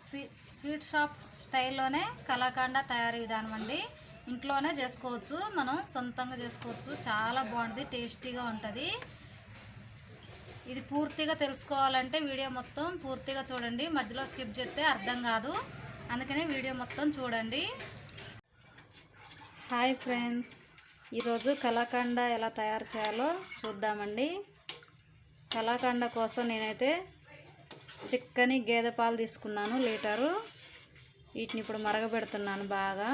Sweet shop స్టైల్లోనే kalakand తయారీ విధానం అండి. ఇంట్లోనే చేసుకోవచ్చు, మనం సొంతంగా చేసుకోవచ్చు. చాలా బాగుంటుంది, టేస్టీగా ఉంటుంది. ఇది పూర్తిగా తెలుసుకోవాలంటే వీడియో మొత్తం పూర్తిగా చూడండి. మధ్యలో స్కిప్ చేస్తే అర్థం కాదు, అందుకనే వీడియో మొత్తం చూడండి. హాయ్ ఫ్రెండ్స్, ఈరోజు కలాకండ ఎలా తయారు చేయాలో చూద్దామండి. కలాకండ కోసం నేనైతే చిక్కని గేదె పాలు తీసుకున్నాను, లీటరు. వీటిని ఇప్పుడు మరగబెడుతున్నాను బాగా.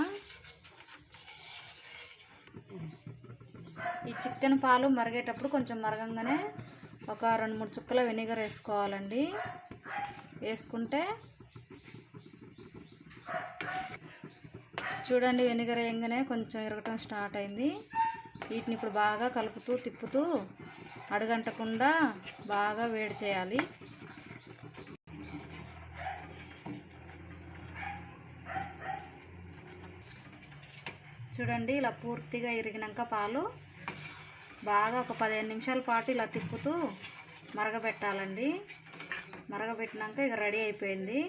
ఈ చిక్కని పాలు మరిగేటప్పుడు కొంచెం మరగంగానే ఒక 2-3 చుక్కల వెనిగర్ వేసుకోవాలండి. వేసుకుంటే చూడండి, వెనిగర్ వేయగానే కొంచెం ఇరగటం స్టార్ట్ అయింది. వీటిని ఇప్పుడు బాగా కలుపుతూ తిప్పుతూ అడుగంటకుండా బాగా వేడి చేయాలి. చూడండి, ఇలా పూర్తిగా ఇరిగినాక పాలు బాగా ఒక 15 నిమిషాల పాటు ఇలా తిప్పుతూ మరగబెట్టాలండి. మరగబెట్టినాక ఇక రెడీ అయిపోయింది.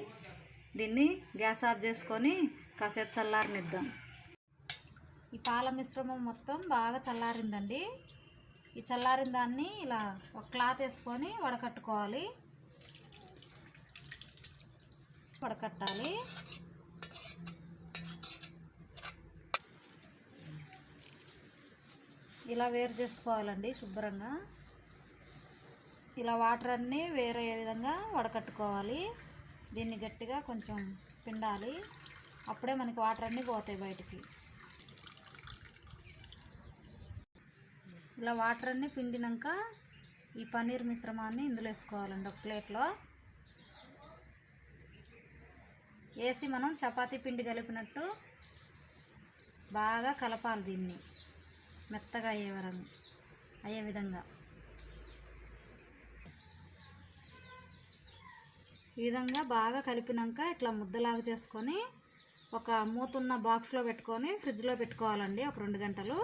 దీన్ని గ్యాస్ ఆఫ్ చేసుకొని కాసేపు చల్లారనిద్దాం. ఈ పాల మిశ్రమం మొత్తం బాగా చల్లారిందండి. ఈ చల్లారిన దాన్ని ఇలా ఒక క్లాత్ వేసుకొని వడకట్టుకోవాలి. వడకట్టాలి. ఇలా వేరు చేసుకోవాలండి శుభ్రంగా. ఇలా వాటర్ అన్నీ వేరే విధంగా వడకట్టుకోవాలి. దీన్ని గట్టిగా కొంచెం పిండాలి, అప్పుడే మనకి వాటర్ అన్నీ పోతాయి బయటికి. ఇలా వాటర్ అన్నీ పిండినాక ఈ పన్నీర్ మిశ్రమాన్ని ఇందులో వేసుకోవాలండి. ఒక ప్లేట్లో వేసి మనం చపాతీ పిండి కలిపినట్టు బాగా కలపాలి. దీన్ని మెత్తగా అయ్యే విధంగా ఈ విధంగా బాగా కలిపినాక ఇట్లా ముద్దలాగా చేసుకొని ఒక మూతున్న బాక్స్లో పెట్టుకొని ఫ్రిడ్జ్లో పెట్టుకోవాలండి. ఒక 2 గంటలు.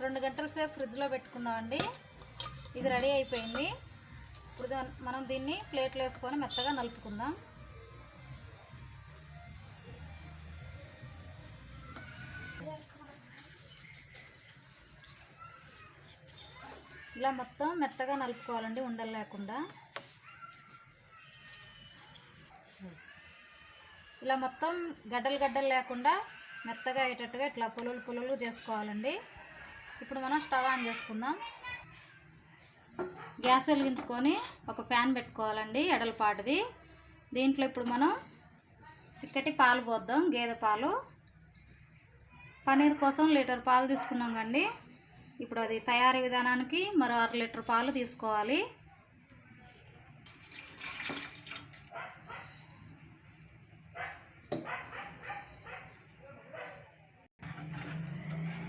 2 గంటల సేపు ఫ్రిడ్జ్లో పెట్టుకున్నామండి. ఇది రెడీ అయిపోయింది. ఇప్పుడు మనం దీన్ని ప్లేట్లో వేసుకొని మెత్తగా నలుపుకుందాం. ఇలా మొత్తం మెత్తగా నలుపుకోవాలండి, ఉండలు లేకుండా. ఇలా మొత్తం గడ్డలు లేకుండా మెత్తగా అయ్యేటట్టుగా ఇట్లా పులులు చేసుకోవాలండి. ఇప్పుడు మనం స్టవ్ ఆన్ చేసుకుందాం. గ్యాస్ వెలిగించుకొని ఒక ప్యాన్ పెట్టుకోవాలండి, ఎడలపాటిది. దీంట్లో ఇప్పుడు మనం చిక్కటి పాలు పోద్దాం, గేదె పాలు. పన్నీర్ కోసం లీటర్ పాలు తీసుకున్నాం కండి. ఇప్పుడు అది తయారీ విధానానికి మరో 1/2 లీటర్ పాలు తీసుకోవాలి.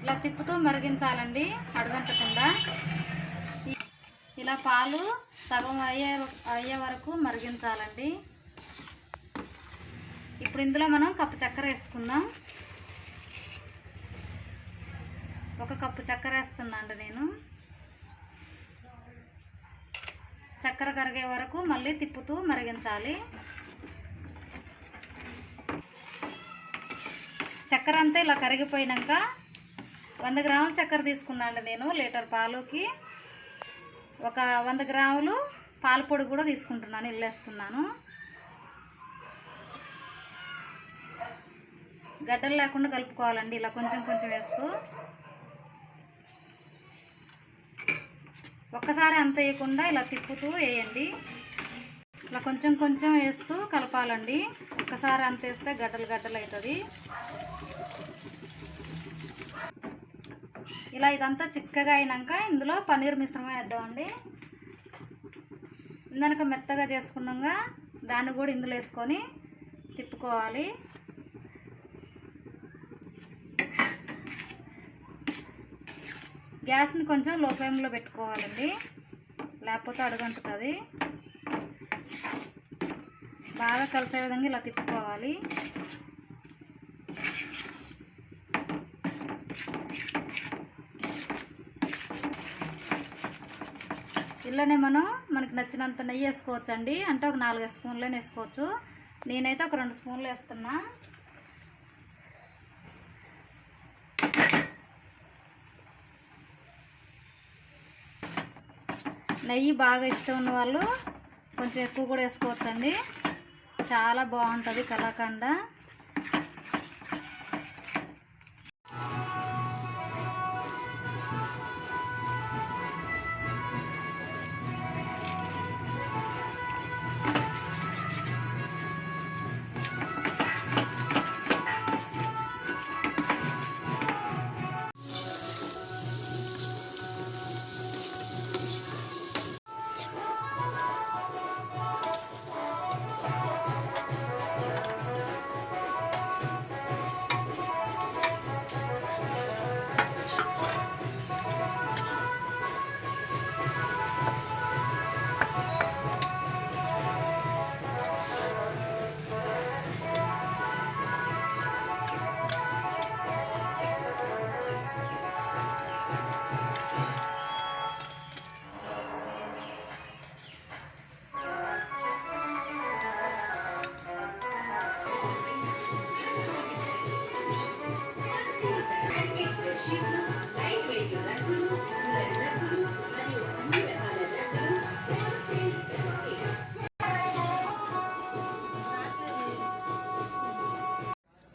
ఇలా తిప్పుతూ మరిగించాలండి, అడుగంటకుండా. ఇలా పాలు సగం అయ్యే వరకు మరిగించాలండి. ఇప్పుడు ఇందులో మనం కప్పు చక్కెర వేసుకుందాం. 1 కప్పు చక్కెర వేస్తున్నాండి నేను. చక్కెర కరిగే వరకు మళ్ళీ తిప్పుతూ మరిగించాలి. చక్కెర అంతా ఇలా కరిగిపోయినాక 100 గ్రాముల చక్కెర తీసుకున్నాండి నేను లీటర్ పాలుకి. ఒక 100 గ్రాములు పాల పొడి కూడా తీసుకుంటున్నాను, ఇల్లేస్తున్నాను. గడ్డలు లేకుండా కలుపుకోవాలండి, ఇలా కొంచెం కొంచెం వేస్తూ. ఒక్కసారి అంత వేయకుండా ఇలా తిప్పుతూ వేయండి. ఇట్లా కొంచెం కొంచెం వేస్తూ కలపాలండి. ఒక్కసారి అంత వేస్తే గడ్డలు అవుతుంది. ఇలా ఇదంతా చిక్కగా అయినాక ఇందులో పన్నీర్ మిశ్రమం వేద్దామండి. ఇందాక మెత్తగా చేసుకున్నాక దాన్ని కూడా ఇందులో వేసుకొని తిప్పుకోవాలి. గ్యాస్ని కొంచెం లో ఫ్లేమ్లో పెట్టుకోవాలండి, లేకపోతే అడుగంటుతుంది. బాగా కలిసే విధంగా ఇలా తిప్పుకోవాలి. ఇలానే మనకి నచ్చినంత నెయ్యి వేసుకోవచ్చు అండి. అంటే ఒక 4 స్పూన్లైనా వేసుకోవచ్చు. నేనైతే ఒక 2 స్పూన్లు వేస్తున్నా. నెయ్యి బాగా ఇష్టం ఉన్న వాళ్ళు కొంచెం ఎక్కువ కూడా వేసుకోవచ్చండి. చాలా బాగుంటుంది కలాకండ.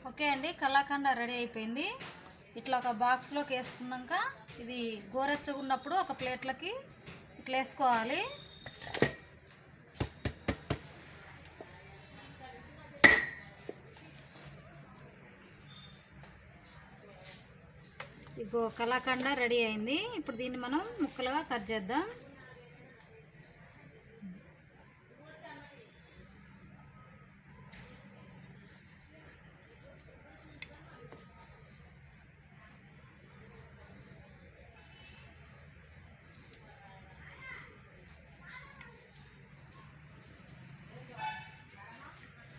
ఓకే అండి, కలాకండ రెడీ అయిపోయింది. ఇట్లా ఒక బాక్స్లోకి వేసుకున్నాక ఇది గోరెచ్చగా ఉన్నప్పుడు ఒక ప్లేట్లకి ఇట్లా వేసుకోవాలి. ఇగో కలాకండ రెడీ అయింది. ఇప్పుడు దీన్ని మనం ముక్కలుగా కట్ చేద్దాం.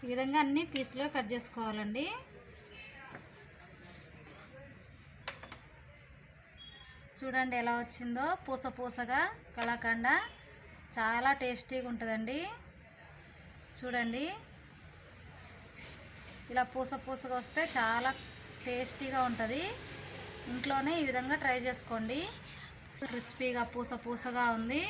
ఈ విధంగా అన్ని పీసులుగా కట్ చేసుకోవాలండి. చూడండి ఎలా వచ్చిందో, పూస పూసగా కలాకండ. చాలా టేస్టీగా ఉంటుందండి. చూడండి ఇలా పూస పూసగా వస్తే చాలా టేస్టీగా ఉంటుంది. ఇంట్లోనే ఈ విధంగా ట్రై చేసుకోండి. క్రిస్పీగా పూస పూసగా ఉంది.